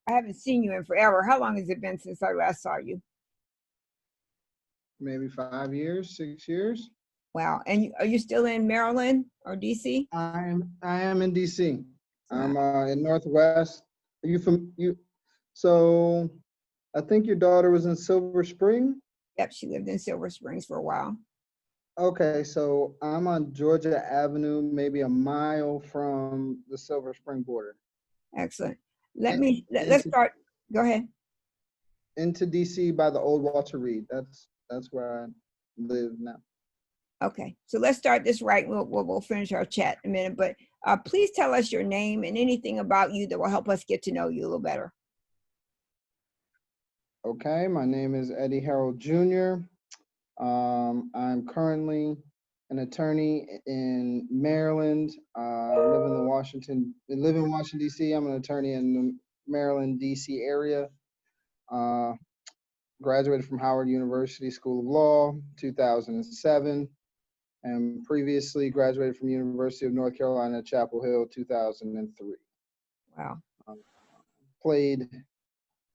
I haven't seen you in forever. How long has it been since I last saw you? Maybe 5 years, 6 years. Wow. And are you still in Maryland or DC? I am in DC. Wow. I'm in Northwest. Are you from you? So I think your daughter was in Silver Spring. Yep, she lived in Silver Springs for a while. Okay, so I'm on Georgia Avenue, maybe a mile from the Silver Spring border. Excellent. Let's Into start. Go ahead. into DC by the old Walter Reed. That's where I live now. Okay, so let's start this right. We'll finish our chat in a minute, but please tell us your name and anything about you that will help us get to know you a little better. Okay, my name is Eddy Harrrel Jr. I'm currently an attorney in Maryland. Live in Washington D.C. I'm an attorney in the Maryland D.C. area. Graduated from Howard University School of Law 2007, and previously graduated from University of North Carolina Chapel Hill 2003. Wow. Played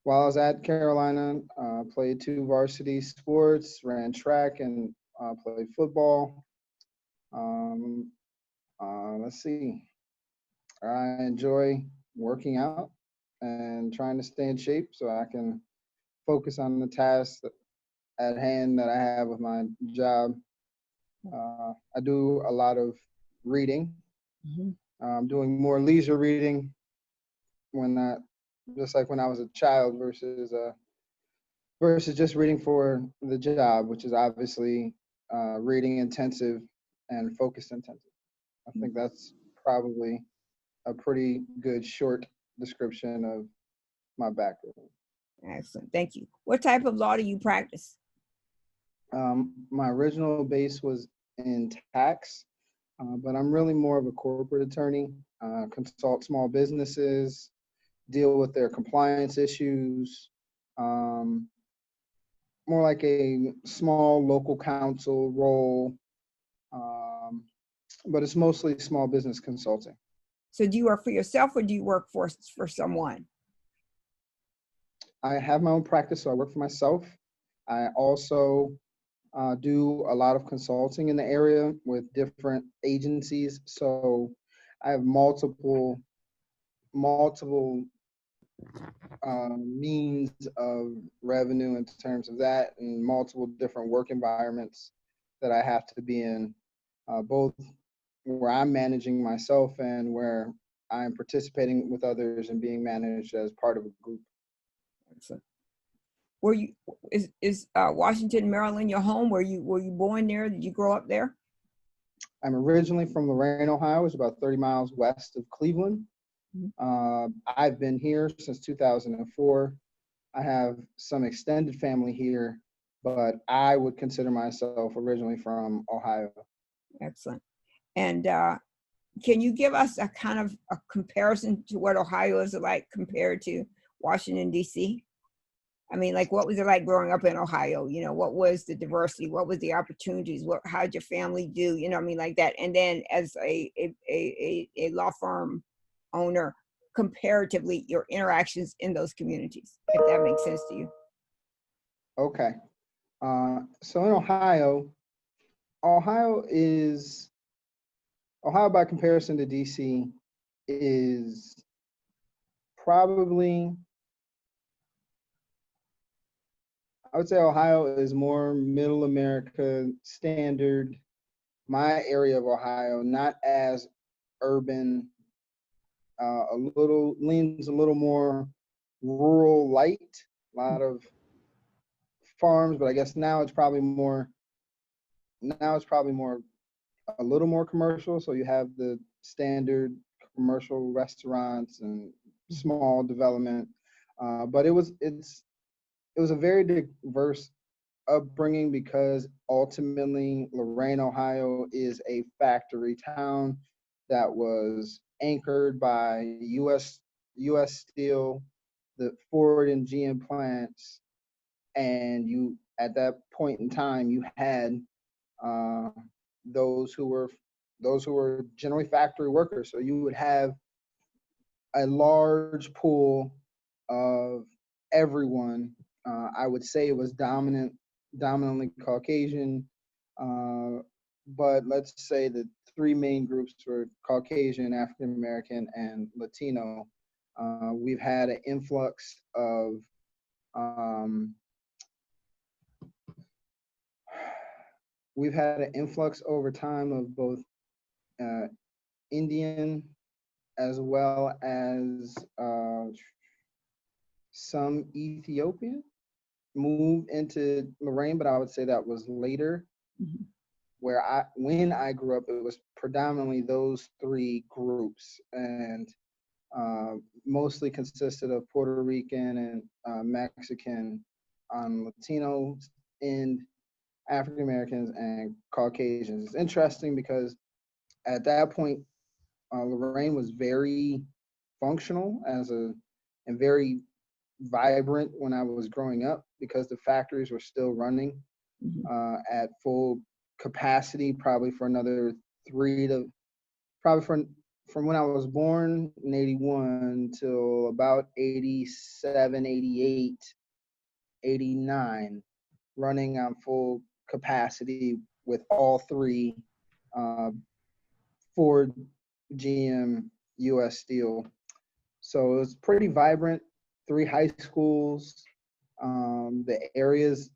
While I was at Carolina, played 2 varsity sports, ran track, and played football. Let's see. I enjoy working out and trying to stay in shape so I can focus on the tasks at hand that I have with my job. I do a lot of reading. I'm doing more leisure reading just like when I was a child versus just reading for the job, which is obviously reading intensive and focus intensive. I think that's probably a pretty good short description of my background. Excellent. Thank you. What type of law do you practice? My original base was in tax, but I'm really more of a corporate attorney, consult small businesses, deal with their compliance issues, more like a small local counsel role, but it's mostly small business consulting. So do you work for yourself or do you work for someone? I have my own practice, so I work for myself. I also do a lot of consulting in the area with different agencies. So I have multiple means of revenue in terms of that, and multiple different work environments that I have to be in, both where I'm managing myself and where I'm participating with others and being managed as part of a group. Excellent. Is Washington, Maryland your home? Were you born there? Did you grow up there? I'm originally from Lorain, Ohio, which is about 30 miles west of Cleveland. I've been here since 2004. I have some extended family here, but I would consider myself originally from Ohio. Excellent. And can you give us a kind of a comparison to what Ohio is like compared to Washington, D.C.? I mean, like, what was it like growing up in Ohio? You know, what was the diversity? What was the opportunities? How'd your family do? You know what I mean? Like that. And then as a law firm owner, comparatively, your interactions in those communities, if that makes sense to you. Okay. So in Ohio by comparison to DC is probably, I would say Ohio is more middle America standard. My area of Ohio, not as urban, leans a little more rural light, a lot of farms, but I guess now it's probably more a little more commercial. So you have the standard commercial restaurants and small development, but it was a very diverse upbringing because ultimately Lorain, Ohio is a factory town that was anchored by U.S. Steel, the Ford and GM plants, and you at that point in time you had those who were generally factory workers. So you would have a large pool of everyone. I would say it was dominantly Caucasian, uh, but let's say the three main groups were Caucasian, African American, and Latino. We've had an influx of um, we've had an influx over time of both uh, Indian as well as some Ethiopian move into Lorraine, but I would say that was later. Mhm. Where when I grew up, it was predominantly those three groups, and uh, mostly consisted of Puerto Rican and Mexican, Latinos, and African Americans and Caucasians. It's interesting because at that point, Lorraine was very functional and very vibrant when I was growing up because the factories were still running Mhm. at full capacity, probably for another three to probably from when I was born in 81 till about 87, 88, 89, running on full capacity with all three uh, Ford, GM, US Steel. So it was pretty vibrant. Three high schools. The areas,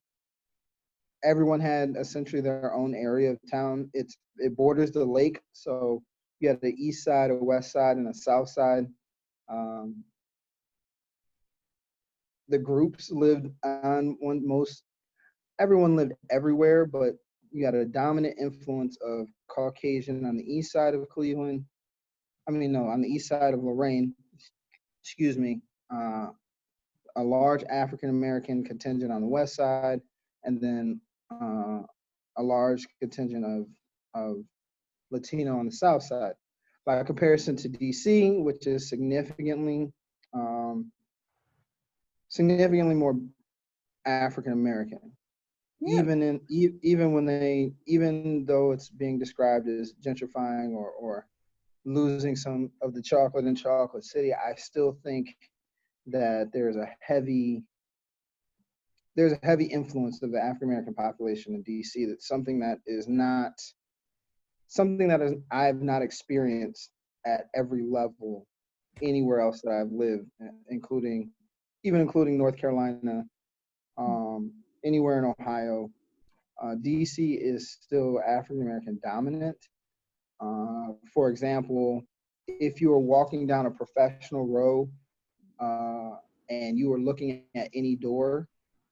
everyone had essentially their own area of town. It borders the lake, so you had the east side, a west side, and a south side. Um, the groups lived on one most. Everyone lived everywhere, but you had a dominant influence of Caucasian on the east side of Cleveland. I mean, no, on the east side of Lorraine. Excuse me. Uh, a large African American contingent on the west side, and then a large contingent of Latino on the south side. By comparison to DC, which is um, significantly more African American, Really? even though it's being described as gentrifying or losing some of the chocolate in Chocolate City, I still think that there's a heavy influence of the African American population in DC. That's something that is not something that is I've not experienced at every level anywhere else that I've lived, including North Carolina, anywhere in Ohio. DC is still African American dominant. For example, if you were walking down a professional row and you were looking at any door,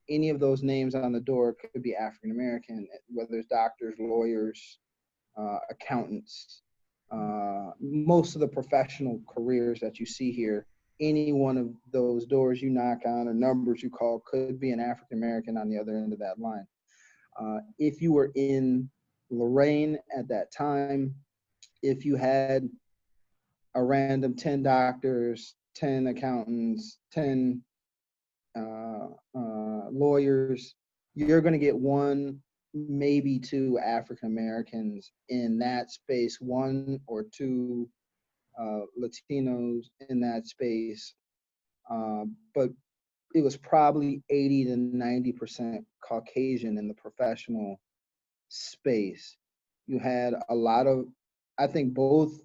any of those names on the door could be African American, whether it's doctors, lawyers, accountants, most of the professional careers that you see here. Any one of those doors you knock on or numbers you call could be an African American on the other end of that line. If you were in Lorraine at that time, if you had a random 10 doctors, 10 accountants, 10 lawyers, you're going to get one, maybe two African Americans in that space, one or two Latinos in that space. But it was probably 80 to 90% Caucasian in the professional space. You had a lot of, I think both,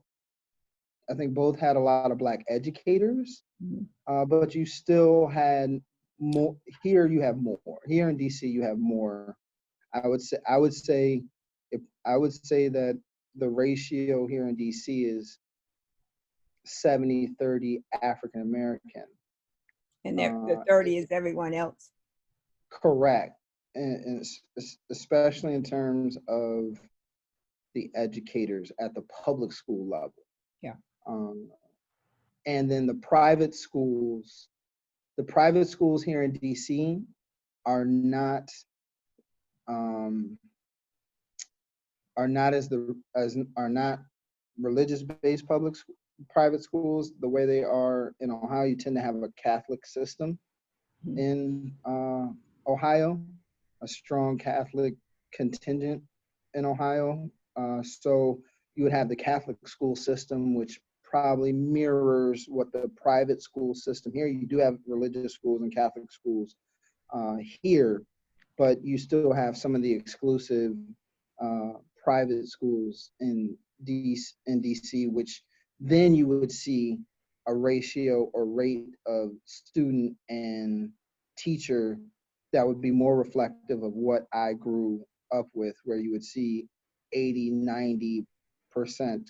I think both had a lot of Black educators, Mhm. but you still had more. Here you have more. Here in DC, you have more. I would say that the ratio here in DC is 70-30 African American. And the Uh, 30 is everyone else. Correct, and especially in terms of the educators at the public school level. Yeah. Um, and then the private schools here in DC are not um, are not as the as are not religious based private schools the way they are in Ohio. You tend to have a Catholic system Mhm. in Ohio, a strong Catholic contingent in Ohio. So you would have the Catholic school system, which probably mirrors what the private school system here. You do have religious schools and Catholic schools here, but you still have some of the exclusive private schools in DC, which then you would see a ratio or rate of student and teacher that would be more reflective of what I grew up with, where you would see 80, 90%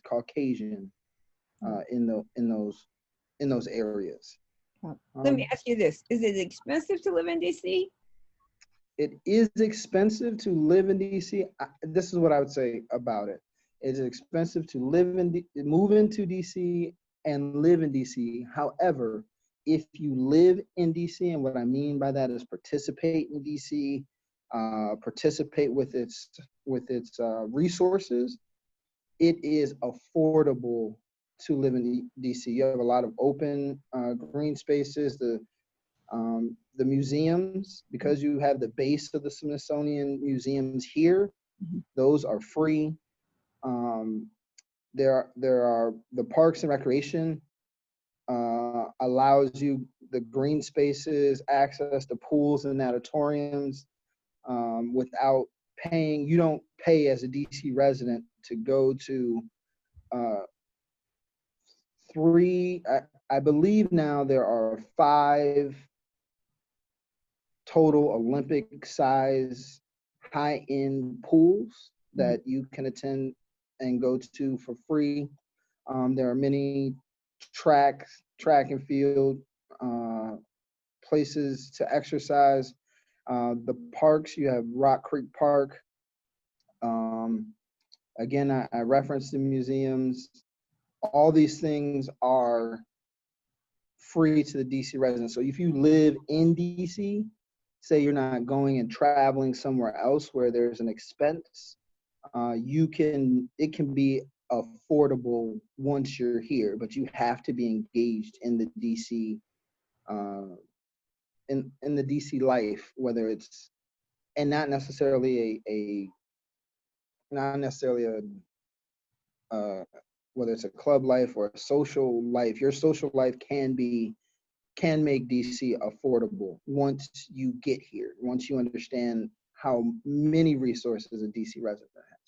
Caucasian in those areas. Let me ask you this. Is it expensive to live in DC? It is expensive to live in DC. This is what I would say about it. It's expensive to move into DC and live in DC. However, if you live in DC, and what I mean by that is participate in DC, participate with its resources, it is affordable to live in DC. You have a lot of open green spaces, the museums, because you have the base of the Smithsonian museums here, those are free. There are the parks and recreation allows you the green spaces, access to pools and auditoriums without paying. You don't pay as a DC resident to go to I believe now there are 5 total Olympic size high-end pools that you can attend and go to for free. There are many track and field places to exercise. The parks, you have Rock Creek Park. Again, I referenced the museums. All these things are free to the DC residents. So if you live in DC, say you're not going and traveling somewhere else where there's an expense, it can be affordable once you're here, but you have to be engaged in the DC in the DC life, whether it's and not necessarily whether it's a club life or a social life. Your social life can make DC affordable once you get here, once you understand how many resources a DC resident has.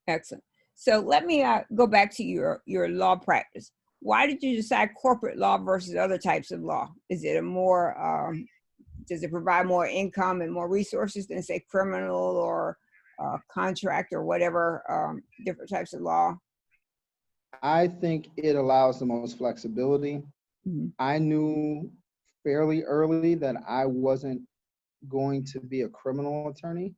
Excellent. So let me go back to your law practice. Why did you decide corporate law versus other types of law? Is it does it provide more income and more resources than, say, criminal or contract or whatever different types of law? I think it allows the most flexibility. I knew fairly early that I wasn't going to be a criminal attorney.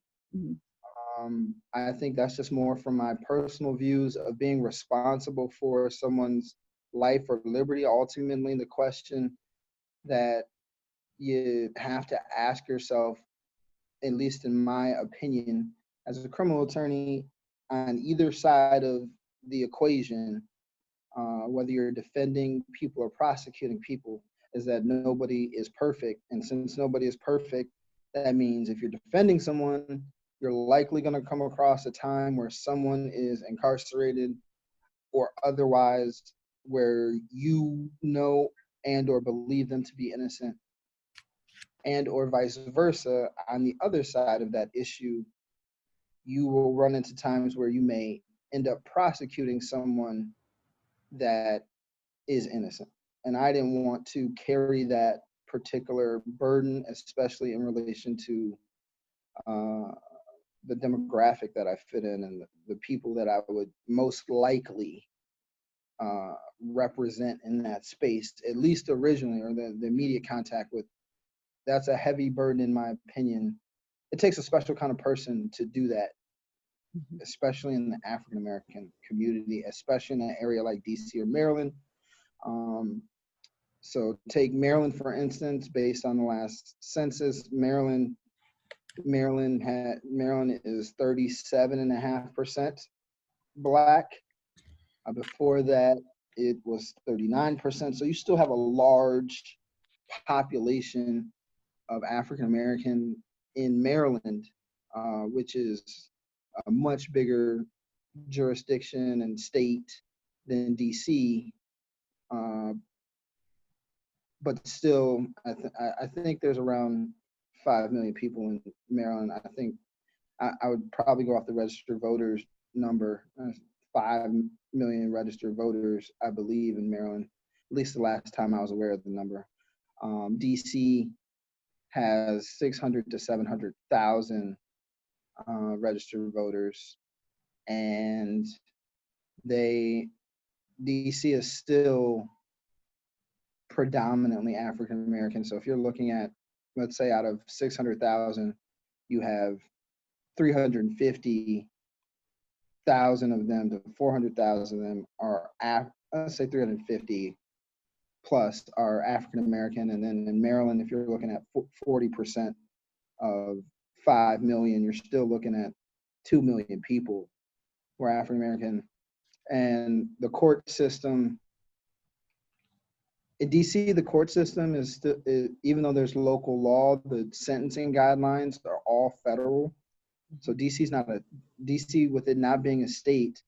I think that's just more from my personal views of being responsible for someone's life or liberty. Ultimately, the question that you have to ask yourself, at least in my opinion, as a criminal attorney, on either side of the equation, whether you're defending people or prosecuting people, is that nobody is perfect. And since nobody is perfect, that means if you're defending someone, you're likely going to come across a time where someone is incarcerated or otherwise where you know and or believe them to be innocent, and or vice versa. On the other side of that issue, you will run into times where you may end up prosecuting someone that is innocent. And I didn't want to carry that particular burden, especially in relation to the demographic that I fit in and the people that I would most likely represent in that space, at least originally, or the immediate contact with. That's a heavy burden, in my opinion. It takes a special kind of person to do that, especially in the African American community, especially in an area like DC or Maryland. So take Maryland, for instance, based on the last census, Maryland is 37.5% Black. Before that, it was 39%. So you still have a large population of African American in Maryland, which is a much bigger jurisdiction and state than DC. uh, but still, I think there's around 5 million people in Maryland. I think I would probably go off the registered voters number. 5 million registered voters, I believe, in Maryland. At least the last time I was aware of the number. DC has 600 to 700,000 registered voters, and they DC is still predominantly African American. So if you're looking at, let's say, out of 600,000, you have 350,000 of them to 400,000 of them are, let's say 350 plus are African American. And then in Maryland, if you're looking at 40% of 5 million, you're still looking at 2 million people who are African American. And the court system in DC, the court system is still, even though there's local law, the sentencing guidelines are all federal. So DC, with it not being a state,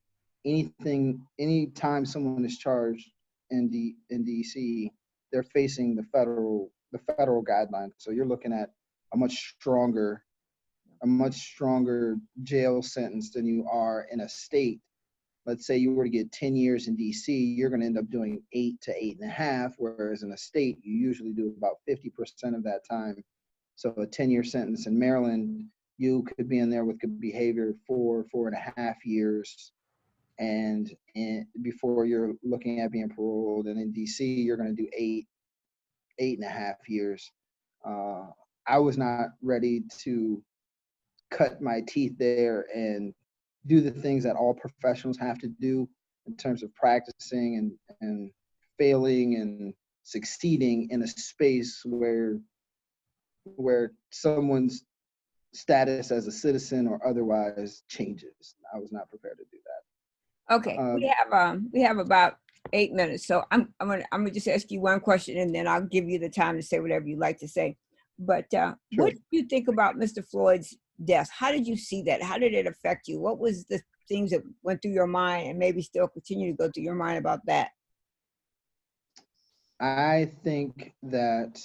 anytime someone is charged in DC, they're facing the federal guidelines. So you're looking at a much stronger jail sentence than you are in a state. Let's say you were to get 10 years in DC, you're going to end up doing 8 to 8.5, whereas in a state, you usually do about 50% of that time. So a 10-year sentence in Maryland, you could be in there with good behavior for 4.5 years, and before you're looking at being paroled. And in DC, you're going to do 8.5 years. I was not ready to cut my teeth there and do the things that all professionals have to do in terms of practicing and failing and succeeding in a space where someone's status as a citizen or otherwise changes. I was not prepared to do that. Okay, we have about 8 minutes, so I'm gonna just ask you one question, and then I'll give you the time to say whatever you'd like to say. But Sure. What did you think about Mr. Floyd's death? How did you see that? How did it affect you? What was the things that went through your mind, and maybe still continue to go through your mind about that? I think that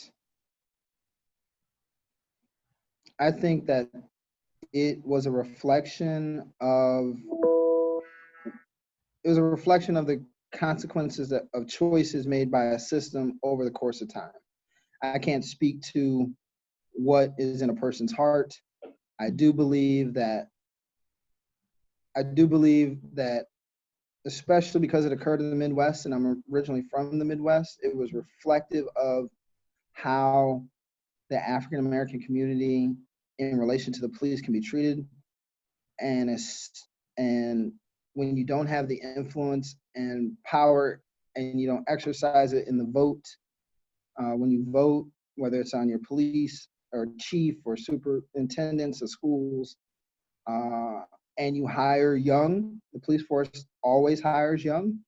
it was a reflection of the consequences of choices made by a system over the course of time. I can't speak to what is in a person's heart. I do believe that, especially because it occurred in the Midwest, and I'm originally from the Midwest, it was reflective of how the African American community in relation to the police can be treated. And when you don't have the influence and power, and you don't exercise it in the vote, when you vote, whether it's on your police or chief or superintendents of schools, and you hire young, the police force always hires young.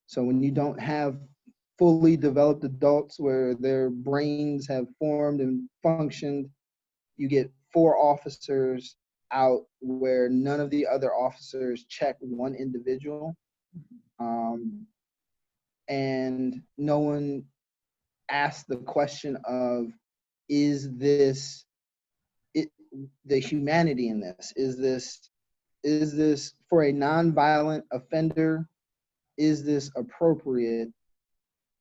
So when you don't have fully developed adults where their brains have formed and functioned, you get 4 officers out where none of the other officers check one individual. And no one asked the question of, is this the humanity in this? Is this for a nonviolent offender? Is this appropriate,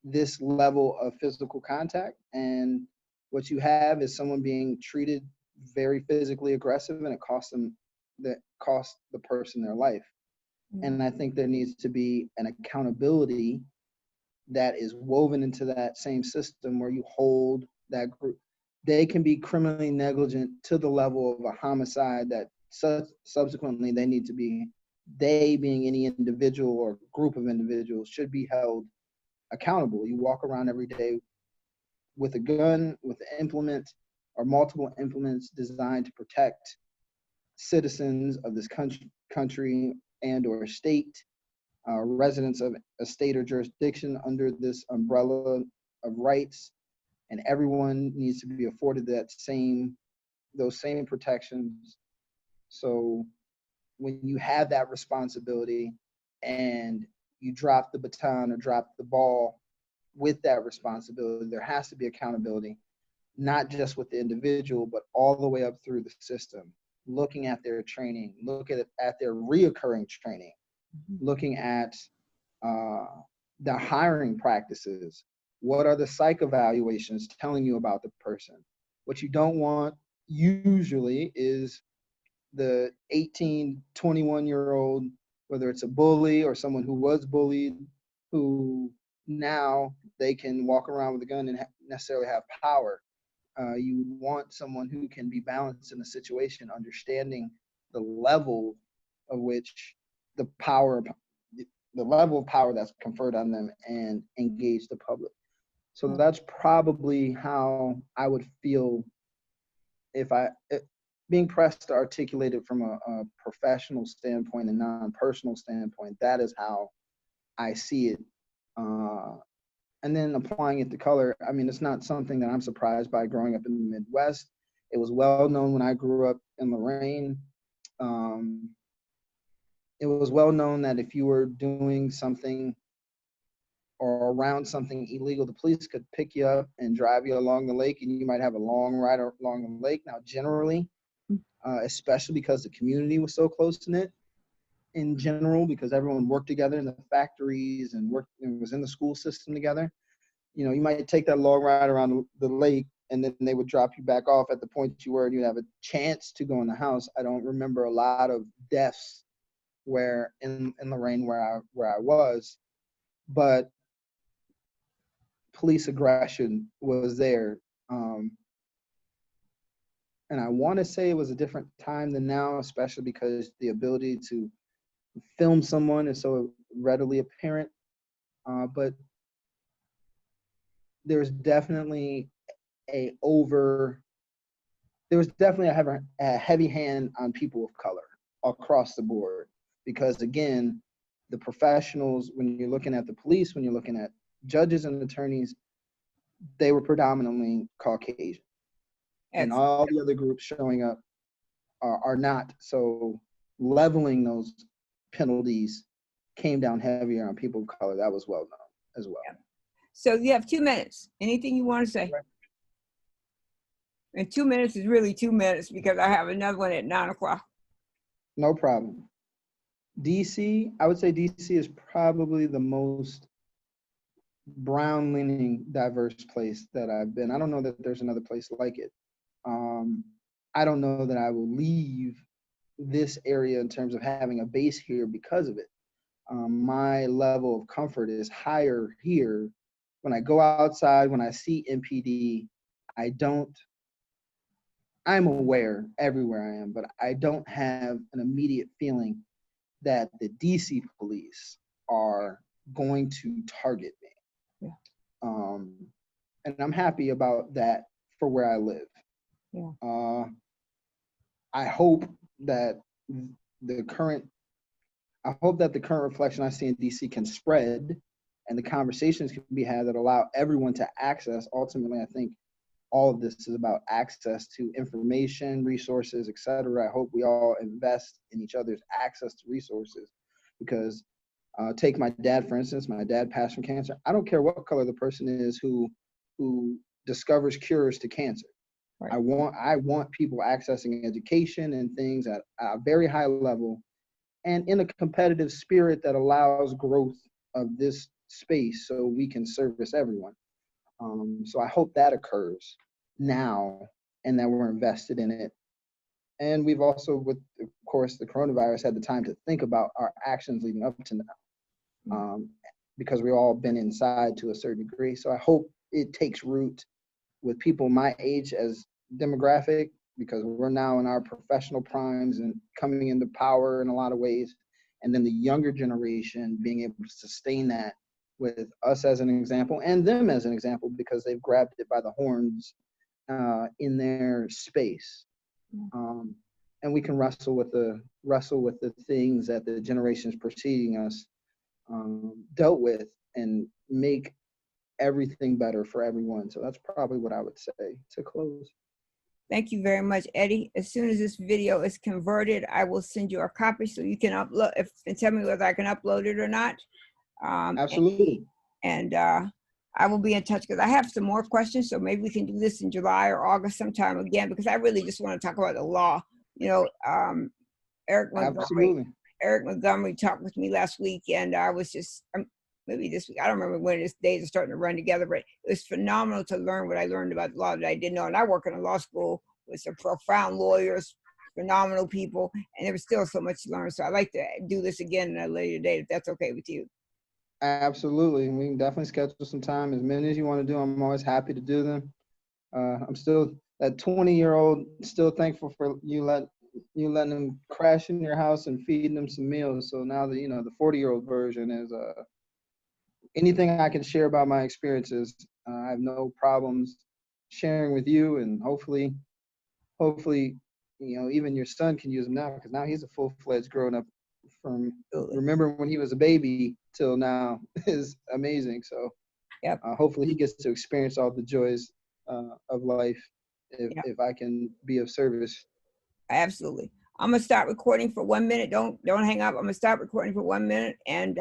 this level of physical contact? And what you have is someone being treated very physically aggressive, and it cost the person their life. And I think there needs to be an accountability that is woven into that same system, where you hold that group. They can be criminally negligent to the level of a homicide that subsequently they being any individual or group of individuals, should be held accountable. You walk around every day with a gun, with an implement or multiple implements designed to protect citizens of this country and or state, residents of a state or jurisdiction under this umbrella of rights, and everyone needs to be afforded those same protections. So when you have that responsibility and you drop the baton or drop the ball, with that responsibility, there has to be accountability, not just with the individual, but all the way up through the system, looking at their training, looking at their reoccurring training, looking at the hiring practices. What are the psych evaluations telling you about the person? What you don't want usually is the 18, 21-year-old, whether it's a bully or someone who was bullied, who now they can walk around with a gun and necessarily have power. You want someone who can be balanced in a situation, understanding the level of which the level of power that's conferred on them, and engage the public. So that's probably how I would feel if being pressed to articulate it from a professional standpoint and non-personal standpoint. That is how I see it. And then applying it to color, I mean, it's not something that I'm surprised by growing up in the Midwest. It was well known when I grew up in Lorraine. It was well known that if you were doing something or around something illegal, the police could pick you up and drive you along the lake, and you might have a long ride along the lake. Now, generally, especially because the community was so close knit, in general, because everyone worked together in the factories and was in the school system together, you know, you might take that long ride around the lake, and then they would drop you back off at the point you were, and you'd have a chance to go in the house. I don't remember a lot of deaths where in Lorraine where I was, but police aggression was there. And I want to say it was a different time than now, especially because the ability to film someone is so readily apparent. But there's definitely a heavy hand on people of color across the board, because again, the professionals, when you're looking at the police, when you're looking at judges and attorneys, they were predominantly Caucasian. And all the other groups showing up are not. So leveling those penalties came down heavier on people of color. That was well known as well. Yeah. So you have 2 minutes. Anything you want to say? Right. And 2 minutes is really 2 minutes, because I have another one at 9 o'clock. No problem. DC, I would say DC is probably the most brown leaning diverse place that I've been. I don't know that there's another place like it. I don't know that I will leave this area in terms of having a base here because of it. My level of comfort is higher here. When I go outside, when I see MPD, I'm aware everywhere I am, but I don't have an immediate feeling that the DC police are going to target me. Yeah. And I'm happy about that for where I live. Yeah. I hope that the current reflection I see in DC can spread, and the conversations can be had that allow everyone to access. Ultimately, I think all of this is about access to information, resources, etc. I hope we all invest in each other's access to resources, because take my dad, for instance. My dad passed from cancer. I don't care what color the person is who discovers cures to cancer. Right. I want people accessing education and things at a very high level, and in a competitive spirit that allows growth of this space so we can service everyone. So I hope that occurs now, and that we're invested in it. And we've also, with, of course, the coronavirus, had the time to think about our actions leading up to now, because we've all been inside to a certain degree. So I hope it takes root with people my age as demographic, because we're now in our professional primes and coming into power in a lot of ways. And then the younger generation being able to sustain that with us as an example and them as an example, because they've grabbed it by the horns in their space. And we can wrestle with the things that the generations preceding us dealt with, and make everything better for everyone. So that's probably what I would say to close. Thank you very much, Eddie. As soon as this video is converted, I will send you a copy so you can upload and tell me whether I can upload it or not. Absolutely. And I will be in touch because I have some more questions. So maybe we can do this in July or August sometime again, because I really just want to talk about the law. You know, Eric Montgomery, Absolutely. Eric Montgomery talked with me last week, and I was just maybe this week. I don't remember when. This days are starting to run together, but it was phenomenal to learn what I learned about the law that I didn't know. And I work in a law school with some profound lawyers, phenomenal people, and there was still so much to learn. So I'd like to do this again at a later date, if that's okay with you. Absolutely. We can definitely schedule some time. As many as you want to do, I'm always happy to do them. I'm still that 20-year-old, still thankful for letting them crash in your house and feeding them some meals. So now that the 40-year-old version is anything I can share about my experiences, I have no problems sharing with you, and hopefully, even your son can use them now, because now he's a full-fledged grown up. From Absolutely. remember when he was a baby till now is amazing. So Yep. hopefully he gets to experience all the joys of life Yep. if I can be of service. Absolutely. I'm gonna start recording for 1 minute. Don't hang up. I'm gonna stop recording for 1 minute, and